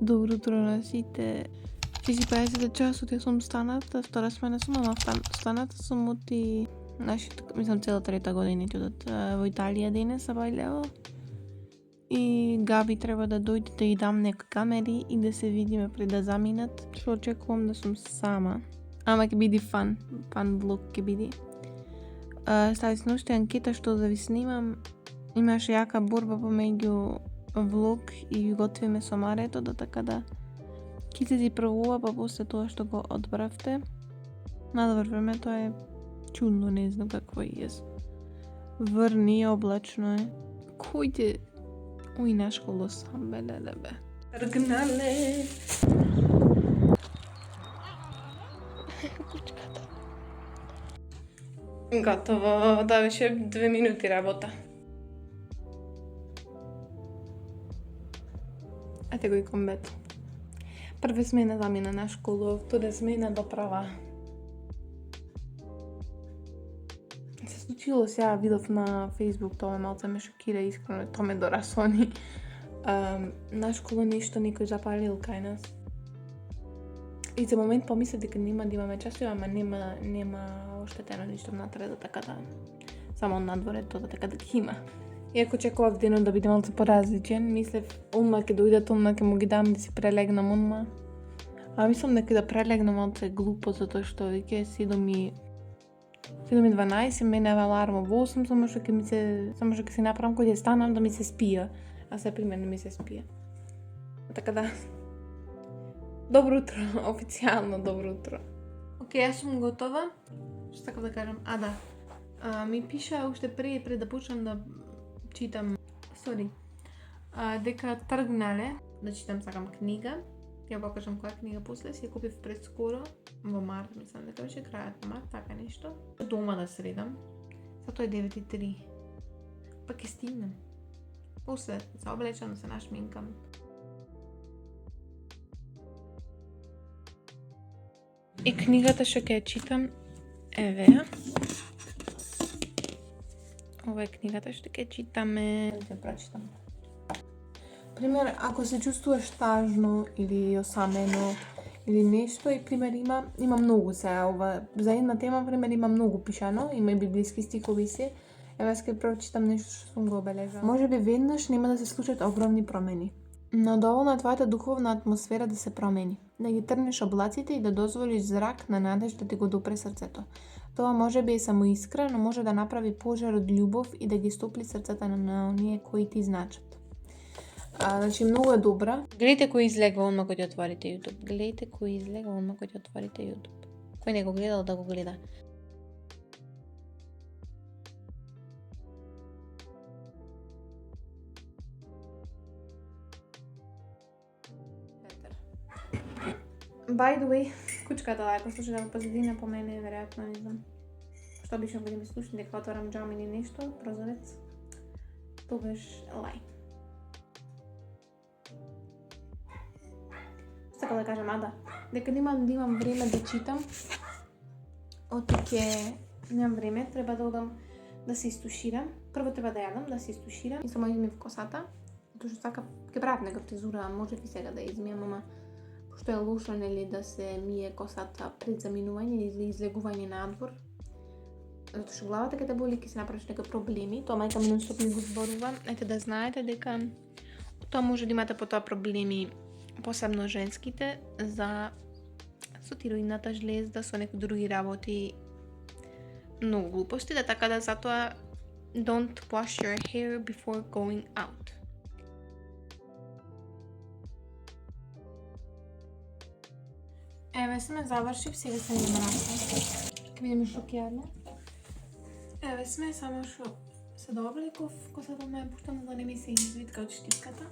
Добро утро на сите. 50 часот ја сум станата, втора смена сум, ама станата сум оти нашите, мислам цела трета година одат во Италија денес, абајлево. И Габи треба да дојде да ја дам некои камери и да се видиме пред да заминат. Што очекувам да сум сама. Ама ќе биде фан влог ќе биде. Стави се ноште анкета што да ви снимам. Имаше јака борба помеѓу влог и готвиме со Маретото, така да ќе се правува, па после тоа што го одбравте. Надвор времето е чудно, не знам какво е. Врни, облачно е. Којде? Уј, на школу сам, бе. Тргнале! Кучката. Готово, да беше 2 минути работа. Ете го и комбет. Прва смена замина на школу, втора смена доправа. Се случило сега, видов на Facebook, тоа малце ме шокира, искрено, тоа ме дорасони. На школа нешто некој запалил кај нас. И за момент помислев дека нема да имаме часови, ама нема оштетено ништо внатре, така да само надворе тоа така да ги има. Иако чекував денот да биде малце поразличен, мислев онма ќе дојдат, онма ќе му ги дам да си прелегнам онма. А мислам дека да прелегнам малце глупо, затоа што веќе 7:12, мене аларма во 8, само што ќе си направам кој да станам да ми се спија. А се при мене ми се спија. Така да. Добро утро, официјално добро утро. Океј, јас сум готова. Што сакам да кажам? Ми пиша уште пред да почнам да читам, дека тргнале да читам, сакам книга. Ја покажам која книга после, си ја купив пред скоро, во март, мислам дека беше крајот на март, така нешто. Дома да средам, затоа е 9:03. Па ќе стигнем. После се облечам, да се нашминкам. И книгата што ќе ја читам, еве ја. Ова е книгата што ќе читаме. Да ја прочитам. Пример, ако се чувствуваш тажно или осамено или нешто, и пример има многу сега ова. За една тема, пример, има многу пишано, има и библиски стихови се. Еве ќе прочитам нешто што сум го обележала. Можеби веднаш нема да се случат огромни промени, но доволно е твојата духовна атмосфера да се промени, да ги трнеш облаците и да дозволиш зрак на надеж да ти го допре срцето. Тоа можеби е само искра, но може да направи пожар од љубов и да ги стопли срцата на оние кои ти значат. Значи, многу е добра. Гледате кој излегва онма кој ќе отворите YouTube. Кој не го гледал да го гледа. By the way, кучката ако слуша да го позадина по мене, веројатно не знам. Што обично кога ми слушни дека отворам џам или нешто, прозорец. Тогаш лај. Сакам да кажам, дека немам време да читам. Немам време, треба да одам да се истуширам. Прво треба да јадам, да се истуширам и само измив косата. Затоа што сакам, ќе правам некоја фризура, можев и сега да измијам, ама што е лошо, нели, да се мие косата пред заминување или излегување надвор. Затоа што главата ќе те боли, ќе се направиш некои проблеми. Тоа мајка ми нон-стоп ми го зборува. Ете да знаете дека тоа може да имате потоа проблеми, посебно женските, со тироидната жлезда, со некои други работи, многу глупости, така да затоа don't wash your hair before going out. Еве сме завршив, сега се не мрачам. Ќе видиме што ќе јадам. Еве сме, само што се дооблеков, косата ме е пуштена да не ми се извитка од штипката.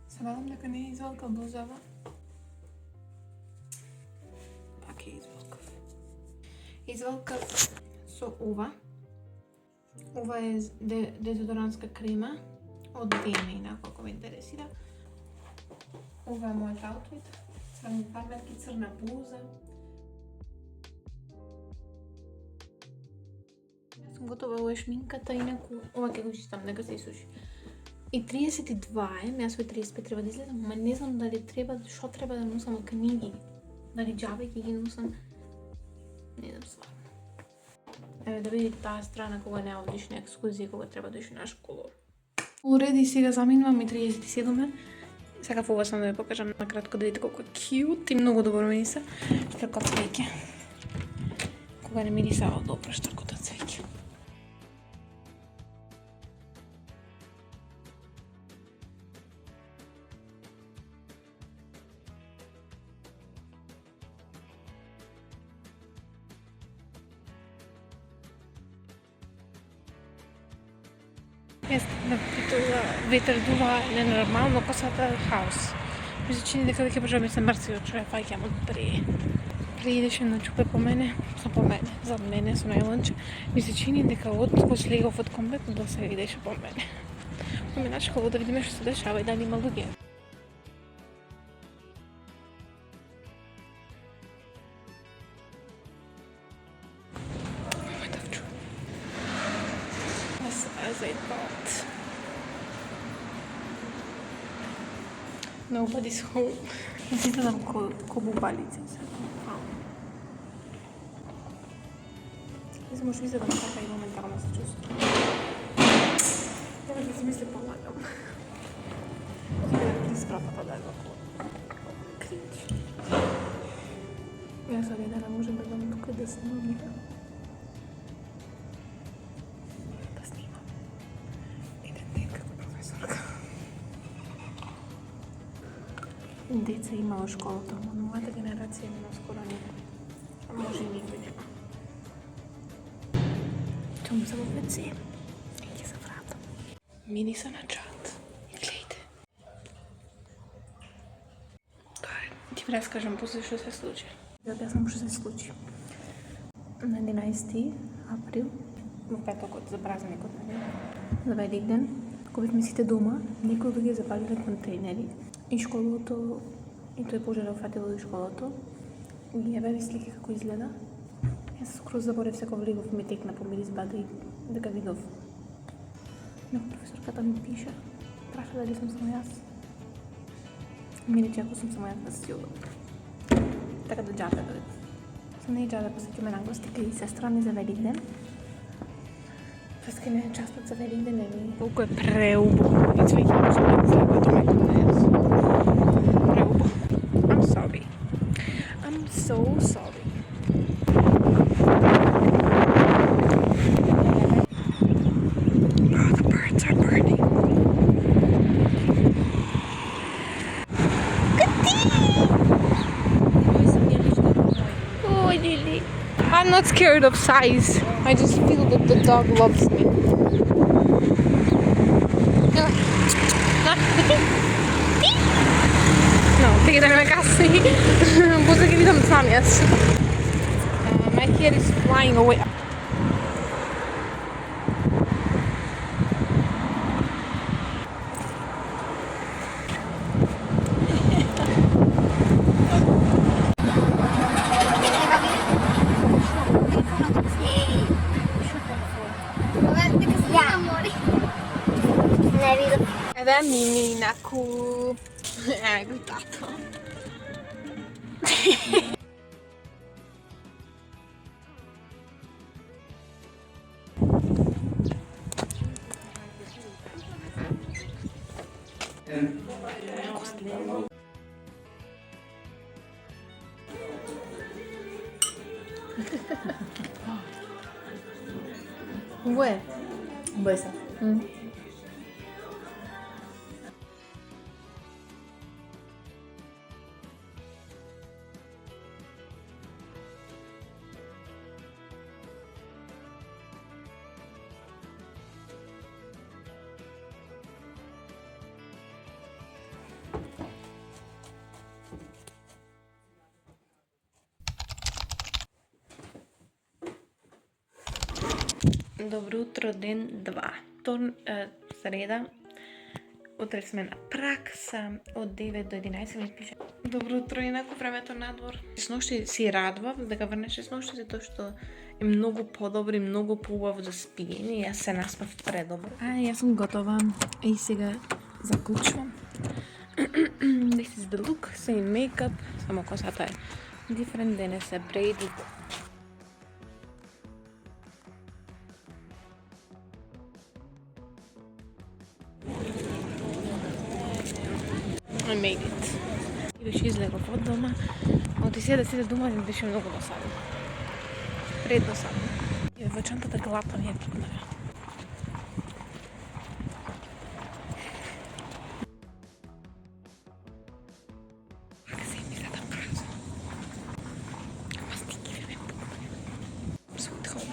Се надам дека не е извалкал бузава. Пак е извалкав. Извалкав со ова. Ова е дезодорантска крема од DM, инако ако ве интересира. Ова е мојот аутфит. Црни фармерки, црна блуза. Јас сум готова, ова е шминката, инаку ова ќе го чистам, нека се исуши. И 32 е, јас во 35 треба да излезам, ама не знам дали треба, што треба да носам книги. Дали џабе ќе ги носам. Не знам стварно. Еве да видите таа страна кога не одиш на екскурзија, кога треба да идиш на школа. Уреди, сега заминувам и 37 е. Сега ова само да ви покажам накратко да видите колку е кјут и многу добро мириса. Штрка од цвеќе. Кога не мирисава добро штркот од цвеќе. Ветер дува ненормално, косата хаос. Ми се чини дека веќе почнува да се мрси од човек, фаќам од при идеше на чупе по мене, зад мене со најланче. Ми се чини дека од кога слегов од комбет до се идеше по мене. Ме начекало да видиме што се дешава и дали има луѓе. As I thought. Nobody's home. Изгледам ко бубалица сега. Не знам, може изгледам така и моментално се чувствам. Треба да си мисли полагам. Сега изпрапата да е около. Кринч. Јас сега да не можем да дам тука да снимам. Деца има во школата, но новата генерација има скоро никој. А може и никој нема. Чому се во ВЦ? И ќе се вратам. Миниса на чат. Гледајте. Ти ви раскажам после што се случи. Да објаснам што се случи. На 11 април, во петокот за празникот, за Великден, кога бевме сите дома, некои луѓе запалиле контейнери. И школото, и тој пожар фатило и школото. Ги јаве слики како изгледа. Јас скроз заборев се кога влегов, ми текна по миризбата и дека видов. Но професорката ми пише, праша дали сум само јас. Ми рече ако сум само јас да се сигурно. Така да џабе да види. Сам не џабе, па ќе ме нагласти кај сестра ми за Великден. Паска не частот за Великден е ми. Колку е преубаво. И цвеќе може да се го тоа днес. Преубаво. I'm sorry. I'm so sorry. Oh, the birds are burning. Oh, Lily. I'm not scared of size. I just feel that the dog loves me. No, tira casi. Puse che видам сам јас. My kid is flying away. Ed è Mimina cu... gustato. Uè. Questa. Добро утро, ден 2. Среда, Утре сме на пракса од 9 до 11 ми пише. Добро утро, инаку времето надвор. Сношти си радвав дека врнеше сношти затоа што е многу подобро и многу поубаво за спиење. Јас се наспав предобро. Јас сум готова и сега заклучувам. This is the look, same makeup, само косата е different, денес е braided. I made it. И беше излегов од дома. Оти се да седе дома ми беше многу досадно. Преддосадно. И во чантата глапам ја кипнава. Ако се ми задам празно. Ама стики ме пукне. Се отхвам.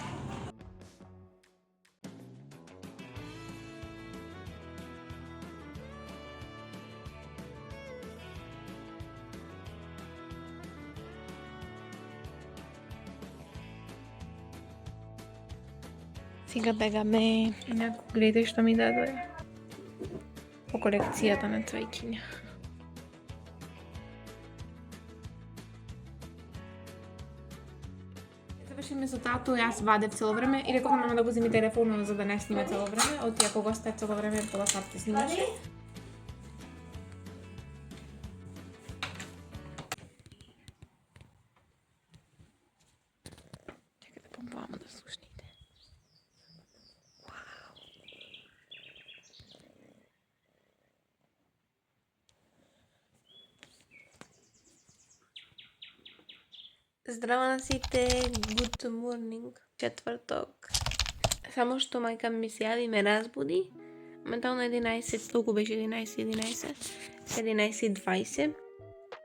Сега бегаме и некој гледај што ми дадоа по колекцијата на цвеќиња. Завршиме со тату, јас вадев цело време и реков мама да го земи телефонот за да не снима цело време. Оти ако го стави цело време, пола сат снимаше. Чекайте, помпавам да слушните. Здраво на сите, good morning, четврток. Само што мајка ми се јави и ме разбуди. Моментално 11, толку беше 11:20.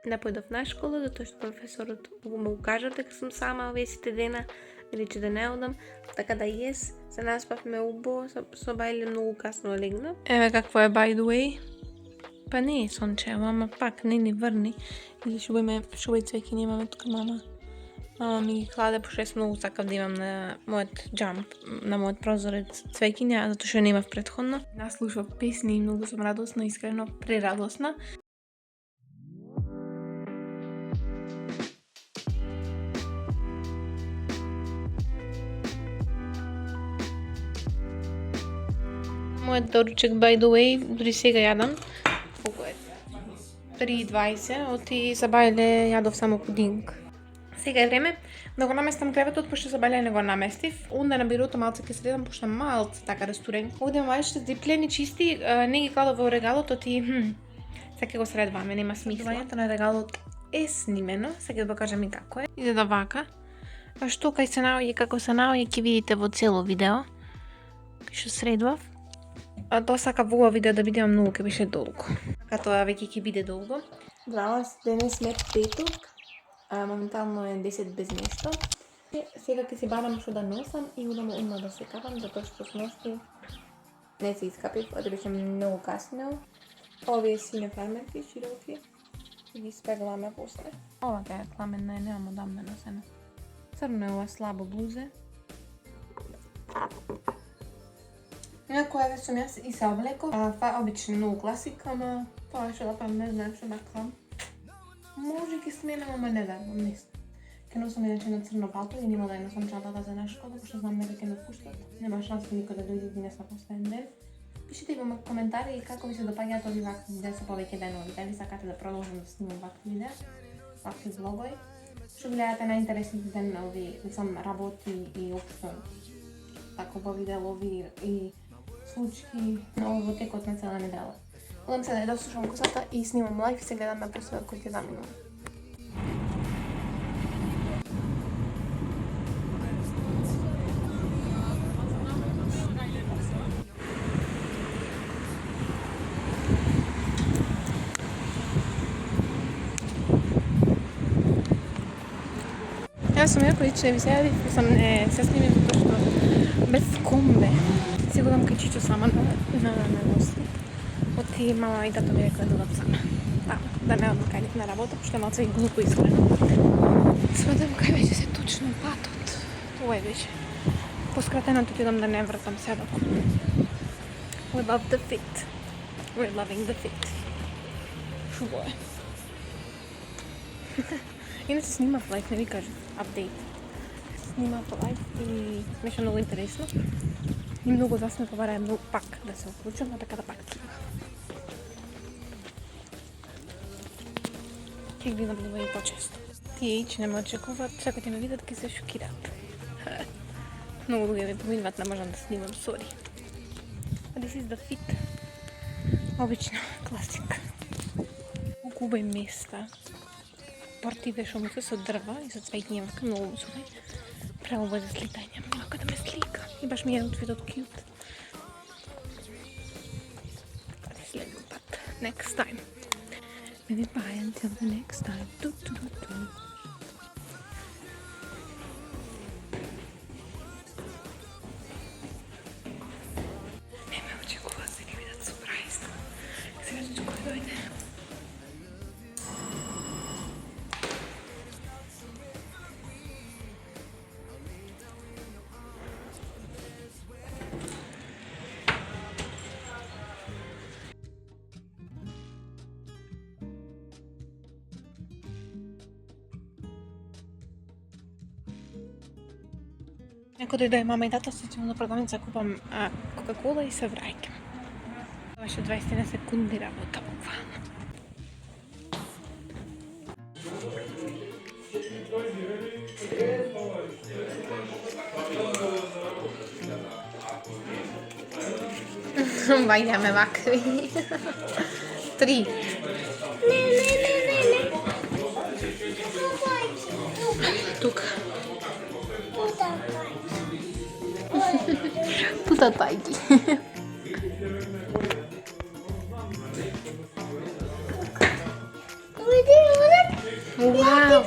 Да појдов на школа, затоа што професорот му кажа дека сум сама овие сите дена, рече да не одам, така да јес, се наспавме убаво, со Бајле многу касно легна. Еве какво е by the way. Па не е сончево, ама пак не ни врни. Или шубај цвеќиња имаме тука мама. Мама ми ги кладе, пошто јас многу сакав да имам на мојот джамп, на мојот прозорец цвеќиња, затоа што не имав претходно. Наслушав песни и многу сум радосна, искрено прерадосна. Мојот доручек by the way, дури сега јадам. Колку е? 3:20, оти за Бајле јадов само пудинг. Сега е време да го наместам креветот, пошто за Бајле не го наместив. Онда на бирото малце ќе средам, пошто малце така ресторен. Овде мајче диплени чисти, не ги кладов во регалот, оти сега го средваме, нема смисла. Средувањето на регалот е снимено, сега да кажам и како е. Иде да вака. А што кај се наоѓа, како се наоѓа, ќе видите во цело видео. Кај што средвав. А тоа сака во ова видео да бидеме многу, ќе беше долго. Така тоа веќе ќе биде долго. Здраво, денес сме петок. Моментално е 10 без нешто. Сега ќе си барам што да носам и удам одма да се капам, затоа што сношти не се искапив, оти беше многу касно. Овие сине фармерки, широки, ги спегламе после. Ова е пламенна е, немам одамна носена. Црно е ова слабо блузе. Инако еве сум јас и се облеков. Тоа обично многу класика, ама тоа што да пам не знам што да клам. Може ќе сменам, ама не верувам, не знам. Ќе носам иначе на црно палто и нема да ја носам чантата за на школа, пошто знам дека ќе ме пуштат. Нема шанса никој да дојде денес на последен ден. Пишете во коментари како ви се допаѓаат овие вакви видеа со повеќе денови. Дали сакате да продолжам да снимам вакви видеа, вакви влогови. Што гледате најинтересните денови, сам работи и општо тако во видеови и случаи во текот на цела недела. Одам се да слушам косата и снимам лайф и се гледаме после кој ќе заминувам. Јас сум јако иче ви се јавив, сам не се снимам затоа што без комбе. Си го дам кај Чичо сама на гости. Оти мама и тато ми рекла да дадам сама. Да не одам кај нив на работа, пошто е малце и глупо искрено. Сведам кај беше се точно патот. Ова беше. Поскратеното ќе дам да не вратам седок. We love the fit. We're loving the fit. Шубо е. Иначе снимав лайф, не ви кажа, апдейт. Снимав лайф и беше многу интересно. И многу од вас ме побараа пак да се уклучам, а така да пак снимав. Ќе ги наблюдувам и почесто. Тие ич не ме очекуваат, сега ќе ме видат, ќе се шокираат. Многу луѓе ме поминуваат, не можам да снимам, сори. This is the fit. Обично, класик. Губај места. Партиве шумите со дрва и со цвеќиња, многу усуви. Право за сликање, малка да ме слика. И баш ми е outfitот cute. Следен пат. Next time. Maybe bye until the next time. Не ме очекува да ќе видат сурприз. Сега ќе кој дојде. Ако дојде мама и тата, се ќе на продавница купам Кока-кола и се враќам. Това беше 20 секунди работа буквално. Бајаме вакви. 3. Не. Тука. Puta Taiki. Wow.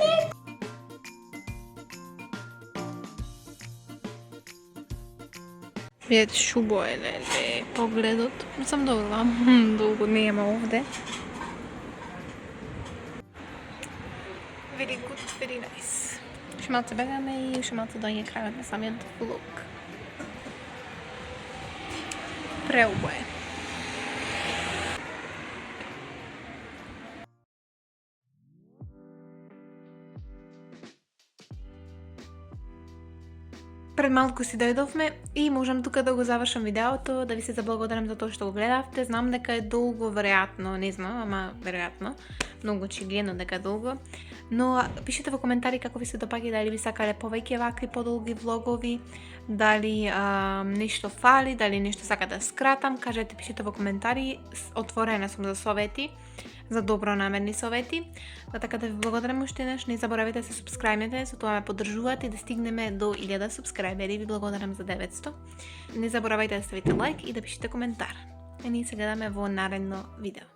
Видете, шубо е, леле, погледот. Не сам добрала, долго нема овде. Very good, very nice. Уште малце бегаме и уште малце дојде крајот на самиот влог. Преубо е. Пред малку си дојдовме и можам тука да го завршам видеото, да ви се заблагодарам за тоа што го гледавте. Знам дека е долго, веројатно, не знам, ама веројатно, многу очигледно дека е долго. Но пишете во коментари како ви се допаѓа, дали ви сакале повеќе вакви подолги влогови, дали нешто фали, дали нешто сака да скратам, кажете, пишете во коментари, отворена сум за совети, за добронамерни совети. Така да ви благодарам уште еднаш, не заборавете да се субскрајбнете, со тоа ме поддржувате и да стигнеме до 1000 субскрајбери. Ви благодарам за 900. Не заборавајте да ставите лайк и да пишете коментар. И ние се гледаме во наредно видео.